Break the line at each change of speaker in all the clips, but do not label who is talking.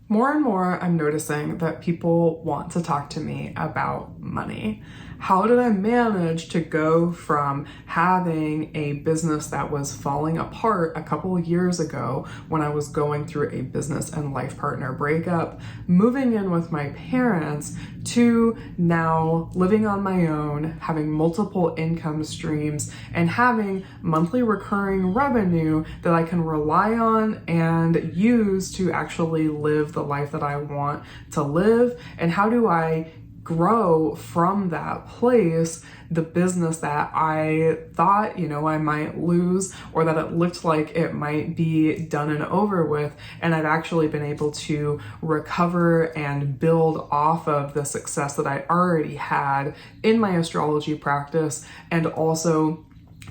More and more, I'm noticing that people want to talk to me about money. How did I manage to go from having a business that was falling apart a couple of years ago when I was going through a business and life partner breakup, moving in with my parents, to now living on my own, having multiple income streams, and having monthly recurring revenue that I can rely on and use to actually live the life that I want to live? And how do I grow from that place the business that I thought, I might lose, or that it looked like it might be done and over with, and I've actually been able to recover and build off of the success that I already had in my astrology practice, and also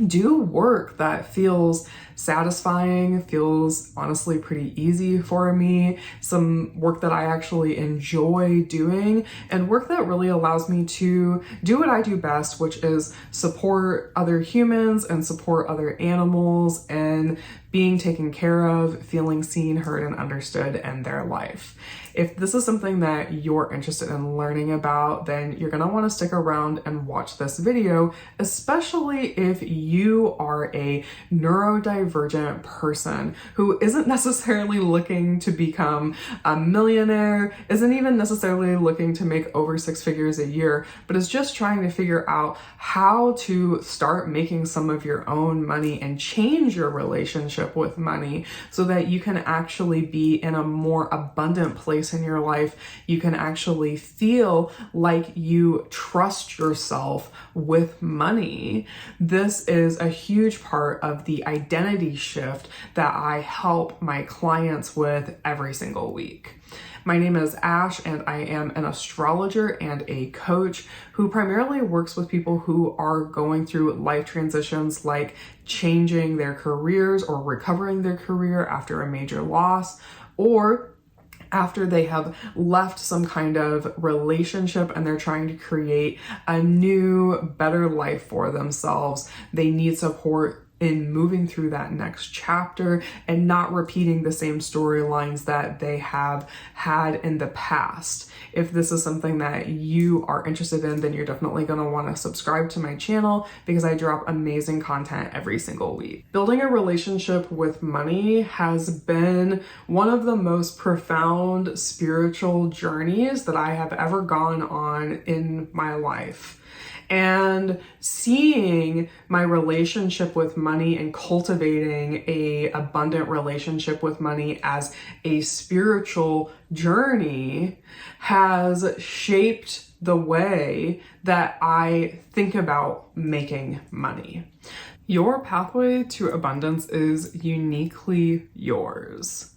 do work that feels satisfying, feels honestly pretty easy for me, some work that I actually enjoy doing, and work that really allows me to do what I do best, which is support other humans and support other animals and being taken care of, feeling seen, heard, and understood in their life. If this is something that you're interested in learning about, then you're gonna wanna stick around and watch this video, especially if you are a neurodivergent person who isn't necessarily looking to become a millionaire, isn't even necessarily looking to make over 6 figures a year, but is just trying to figure out how to start making some of your own money and change your relationship with money so that you can actually be in a more abundant place in your life. You can actually feel like you trust yourself with money. This is a huge part of the identity shift that I help my clients with every single week. My name is Ash, and I am an astrologer and a coach who primarily works with people who are going through life transitions, like changing their careers or recovering their career after a major loss, or after they have left some kind of relationship and they're trying to create a new, better life for themselves. They need support in moving through that next chapter and not repeating the same storylines that they have had in the past. If this is something that you are interested in, then you're definitely going to want to subscribe to my channel because I drop amazing content every single week. Building a relationship with money has been one of the most profound spiritual journeys that I have ever gone on in my life. And seeing my relationship with money and cultivating a abundant relationship with money as a spiritual journey has shaped the way that I think about making money. Your pathway to abundance is uniquely yours.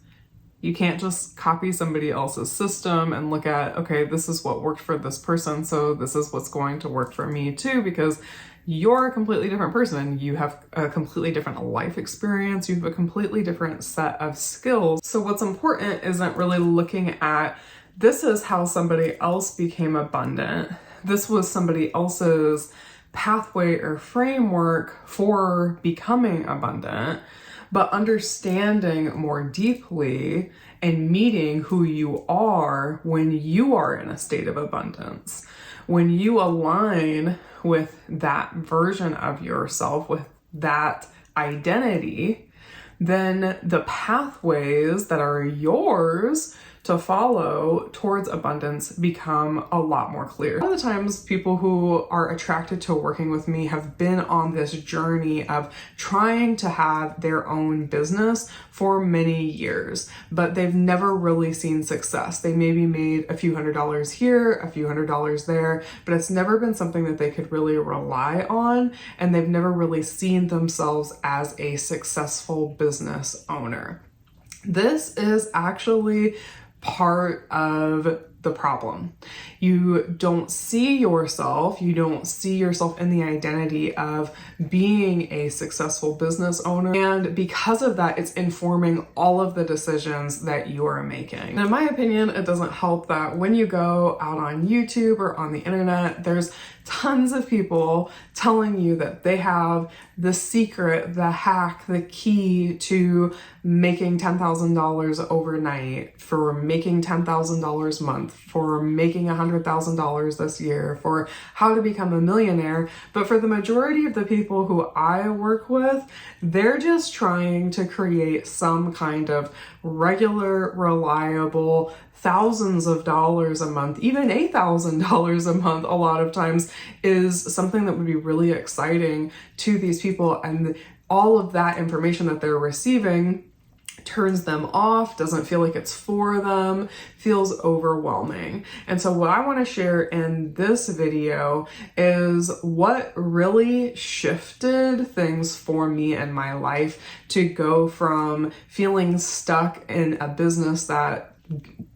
You can't just copy somebody else's system and look at, okay, this is what worked for this person, so this is what's going to work for me too, because you're a completely different person. You have a completely different life experience. You have a completely different set of skills. So what's important isn't really looking at, this is how somebody else became abundant. This was somebody else's pathway or framework for becoming abundant, but understanding more deeply and meeting who you are when you are in a state of abundance. When you align with that version of yourself, with that identity, then the pathways that are yours to follow towards abundance become a lot more clear. A lot of the times people who are attracted to working with me have been on this journey of trying to have their own business for many years, but they've never really seen success. They maybe made a few $100s here, a few $100s there, but it's never been something that they could really rely on, and they've never really seen themselves as a successful business owner. This is actually part of the the problem. You don't see yourself in the identity of being a successful business owner. And because of that, it's informing all of the decisions that you are making. And in my opinion, it doesn't help that when you go out on YouTube or on the internet, there's tons of people telling you that they have the secret, the hack, the key to making $10,000 overnight, for making $10,000 a month, for making $100,000 this year, for how to become a millionaire. But for the majority of the people who I work with, they're just trying to create some kind of regular, reliable, thousands of dollars a month, even $8,000 a month a lot of times, is something that would be really exciting to these people. And all of that information that they're receiving turns them off, doesn't feel like it's for them, feels overwhelming. And so what I want to share in this video is what really shifted things for me in my life to go from feeling stuck in a business that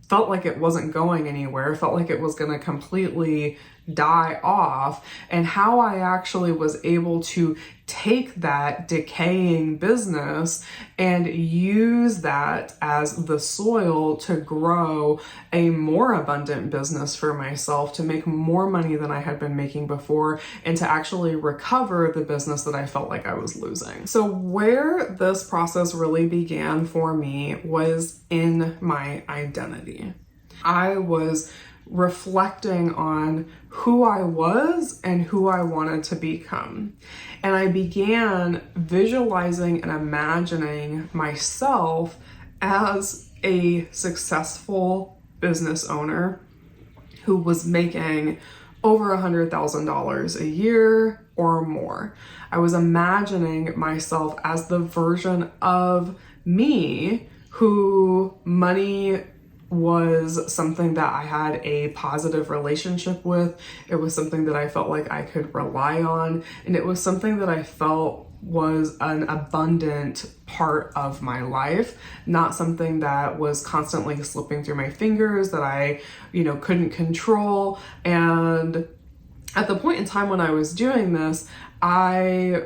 felt like it wasn't going anywhere, felt like it was going to completely die off, and how I actually was able to take that decaying business and use that as the soil to grow a more abundant business for myself, to make more money than I had been making before, and to actually recover the business that I felt like I was losing. So where this process really began for me was in my identity. I was reflecting on who I was and who I wanted to become. And I began visualizing and imagining myself as a successful business owner who was making over $100,000 a year or more. I was imagining myself as the version of me who money was something that I had a positive relationship with. It was something that I felt like I could rely on, and it was something that I felt was an abundant part of my life, not something that was constantly slipping through my fingers that I, couldn't control. And at the point in time when I was doing this, I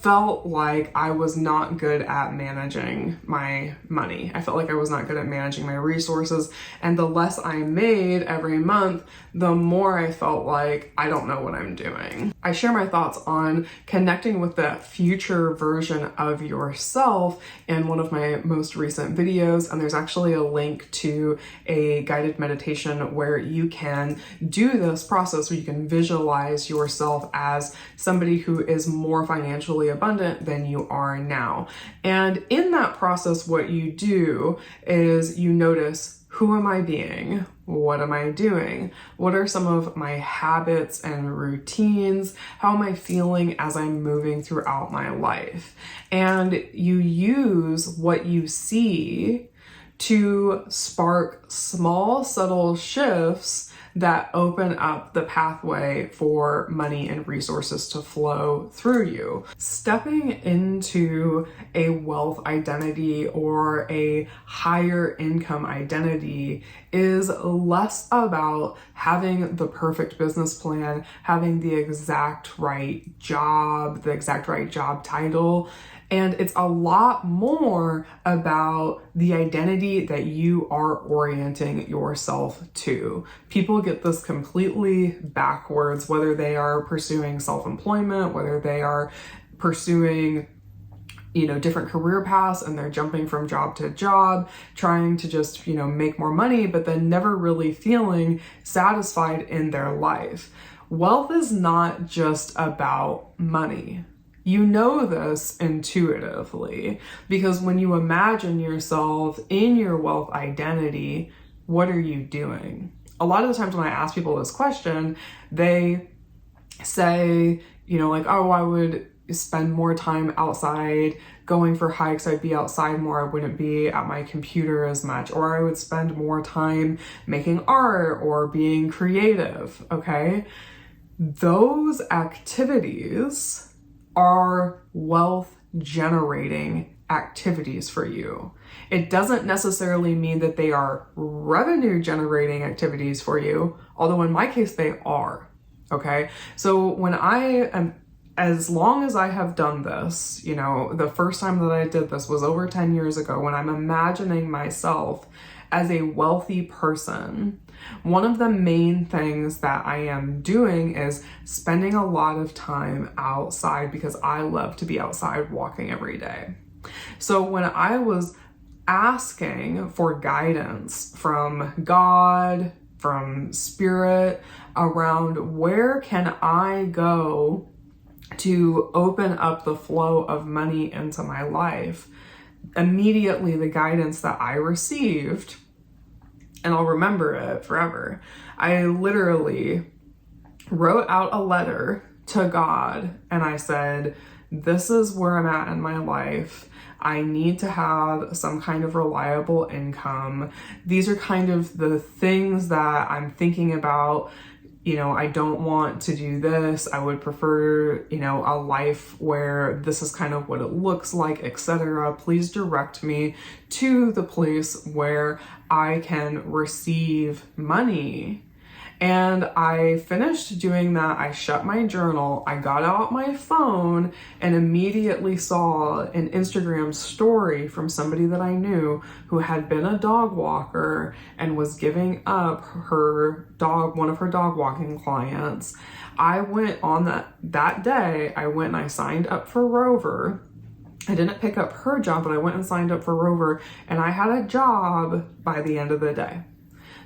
felt like I was not good at managing my money. I felt like I was not good at managing my resources. And the less I made every month, the more I felt like I don't know what I'm doing. I share my thoughts on connecting with that future version of yourself in one of my most recent videos. And there's actually a link to a guided meditation where you can do this process, where you can visualize yourself as somebody who is more financially abundant than you are now. And in that process, what you do is you notice, who am I being? What am I doing? What are some of my habits and routines? How am I feeling as I'm moving throughout my life? And you use what you see to spark small, subtle shifts that open up the pathway for money and resources to flow through you. Stepping into a wealth identity or a higher income identity is less about having the perfect business plan, having the exact right job, the exact right job title. And it's a lot more about the identity that you are orienting yourself to. People get this completely backwards, whether they are pursuing self-employment, whether they are pursuing different career paths, and they're jumping from job to job, trying to just, make more money, but then never really feeling satisfied in their life. Wealth is not just about money. You know this intuitively, because when you imagine yourself in your wealth identity, what are you doing? A lot of the times when I ask people this question, they say, oh, I would spend more time outside going for hikes. I'd be outside more. I wouldn't be at my computer as much. Or I would spend more time making art or being creative, okay? Those activities are wealth generating activities for you. It doesn't necessarily mean that they are revenue generating activities for you, although in my case they are. Okay. So when I am, as long as I have done this, you know, the first time that I did this was over 10 years ago, when I'm imagining myself as a wealthy person, one of the main things that I am doing is spending a lot of time outside because I love to be outside walking every day. So when I was asking for guidance from God, from spirit, around where can I go to open up the flow of money into my life, immediately the guidance that I received, and I'll remember it forever, I literally wrote out a letter to God and I said, this is where I'm at in my life. I need to have some kind of reliable income. These are kind of the things that I'm thinking about. You know, I don't want to do this. I would prefer, you know, a life where this is kind of what it looks like, etc. Please direct me to the place where I can receive money. And I finished doing that. I shut my journal. I got out my phone and immediately saw an Instagram story from somebody that I knew who had been a dog walker and was giving up her dog, one of her dog walking clients. I went on that day, I went and I signed up for Rover. I didn't pick up her job, but I went and signed up for Rover, and I had a job by the end of the day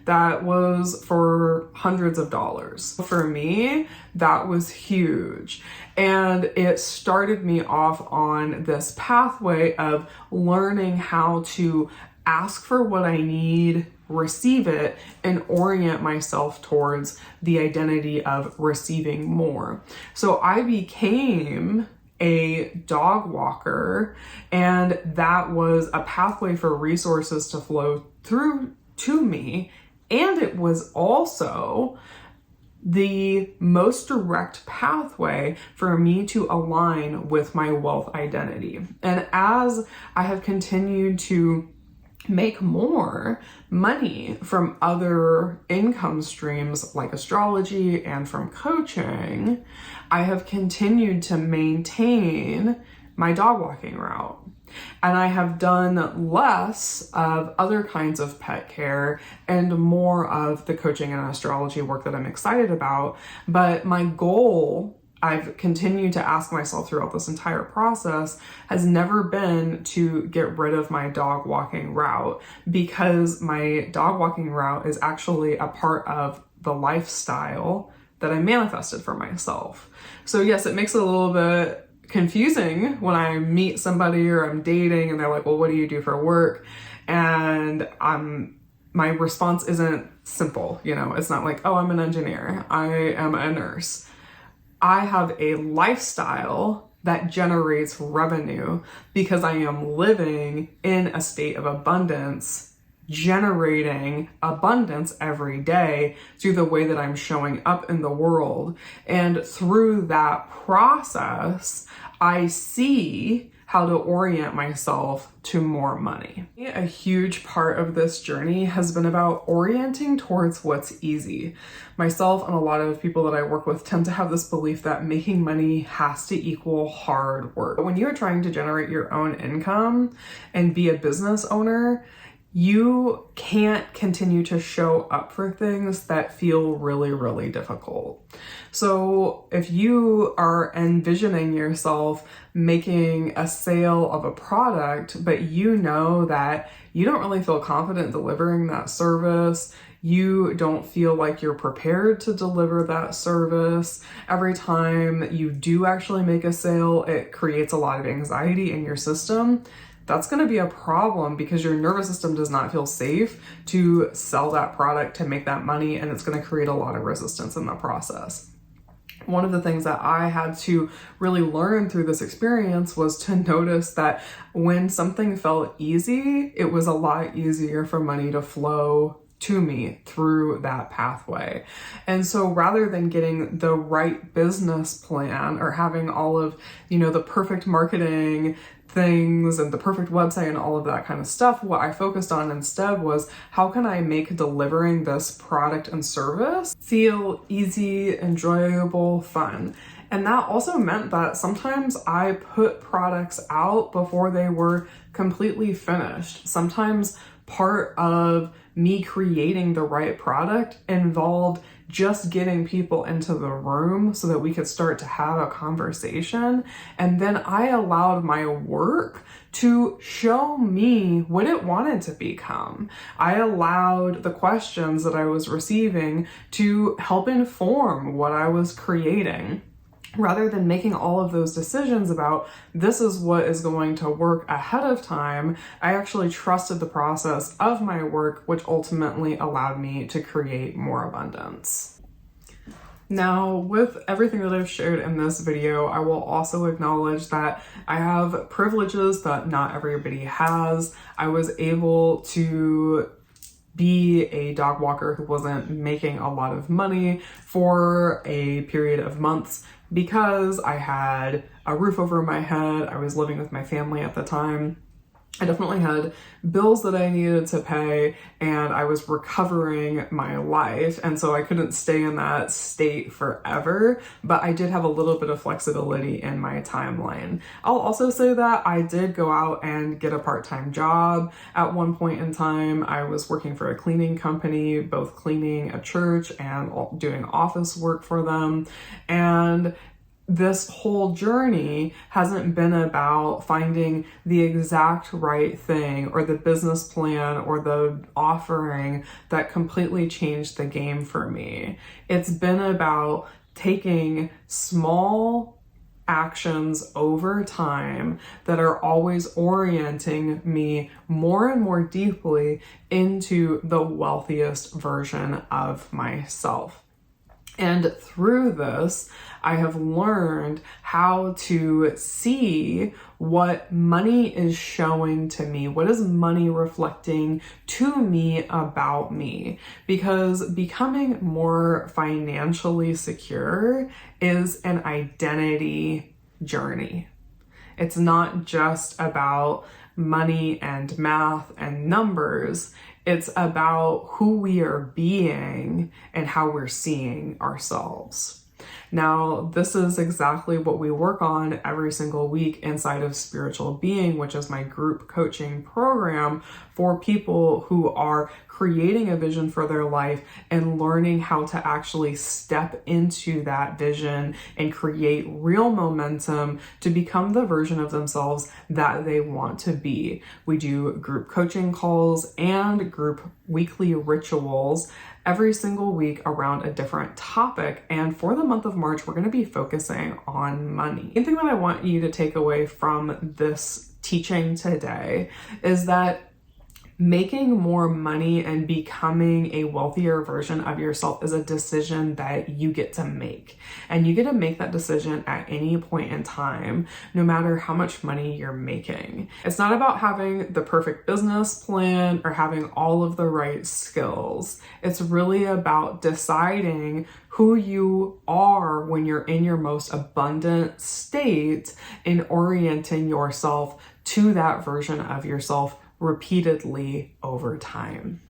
that was for hundreds of dollars. For me, that was huge. And it started me off on this pathway of learning how to ask for what I need, receive it, and orient myself towards the identity of receiving more. So I became a dog walker, and that was a pathway for resources to flow through to me. And it was also the most direct pathway for me to align with my wealth identity. And as I have continued to make more money from other income streams like astrology and from coaching, I have continued to maintain my dog walking route. And I have done less of other kinds of pet care and more of the coaching and astrology work that I'm excited about. But my goal, I've continued to ask myself throughout this entire process, has never been to get rid of my dog walking route, because my dog walking route is actually a part of the lifestyle that I manifested for myself. So yes, it makes it a little bit confusing when I meet somebody or I'm dating and they're like, well, what do you do for work? And my response isn't simple. You know, it's not like, oh, I'm an engineer. I am a nurse. I have a lifestyle that generates revenue because I am living in a state of abundance, generating abundance every day through the way that I'm showing up in the world. And through that process, I see how to orient myself to more money. A huge part of this journey has been about orienting towards what's easy. Myself and a lot of people that I work with tend to have this belief that making money has to equal hard work. But when you're trying to generate your own income and be a business owner, you can't continue to show up for things that feel really, really difficult. So if you are envisioning yourself making a sale of a product, but you know that you don't really feel confident delivering that service, you don't feel like you're prepared to deliver that service, every time you do actually make a sale, it creates a lot of anxiety in your system. That's going to be a problem because your nervous system does not feel safe to sell that product, to make that money, and it's going to create a lot of resistance in the process. One of the things that I had to really learn through this experience was to notice that when something felt easy, it was a lot easier for money to flow to me through that pathway. And so rather than getting the right business plan or having all of, the perfect marketing things and the perfect website and all of that kind of stuff. What I focused on instead was, how can I make delivering this product and service feel easy, enjoyable, fun? And that also meant that sometimes I put products out before they were completely finished. Sometimes part of me creating the right product involved just getting people into the room so that we could start to have a conversation. And then I allowed my work to show me what it wanted to become. I allowed the questions that I was receiving to help inform what I was creating. Rather than making all of those decisions about this is what is going to work ahead of time, I actually trusted the process of my work, which ultimately allowed me to create more abundance. Now, with everything that I've shared in this video, I will also acknowledge that I have privileges that not everybody has. I was able to be a dog walker who wasn't making a lot of money for a period of months because I had a roof over my head. I was living with my family at the time. I definitely had bills that I needed to pay, and I was recovering my life, and so I couldn't stay in that state forever, but I did have a little bit of flexibility in my timeline. I'll also say that I did go out and get a part-time job. At one point in time, I was working for a cleaning company, both cleaning a church and doing office work for them, and this whole journey hasn't been about finding the exact right thing or the business plan or the offering that completely changed the game for me. It's been about taking small actions over time that are always orienting me more and more deeply into the wealthiest version of myself. And through this, I have learned how to see what money is showing to me. What is money reflecting to me about me? Because becoming more financially secure is an identity journey. It's not just about money and math and numbers. It's about who we are being and how we're seeing ourselves. Now, this is exactly what we work on every single week inside of Spiritual Being, which is my group coaching program for people who are creating a vision for their life and learning how to actually step into that vision and create real momentum to become the version of themselves that they want to be. We do group coaching calls and group weekly rituals every single week around a different topic. And for the month of March, we're going to be focusing on money. The thing that I want you to take away from this teaching today is that making more money and becoming a wealthier version of yourself is a decision that you get to make. And you get to make that decision at any point in time, no matter how much money you're making. It's not about having the perfect business plan or having all of the right skills. It's really about deciding who you are when you're in your most abundant state and orienting yourself to that version of yourself repeatedly over time.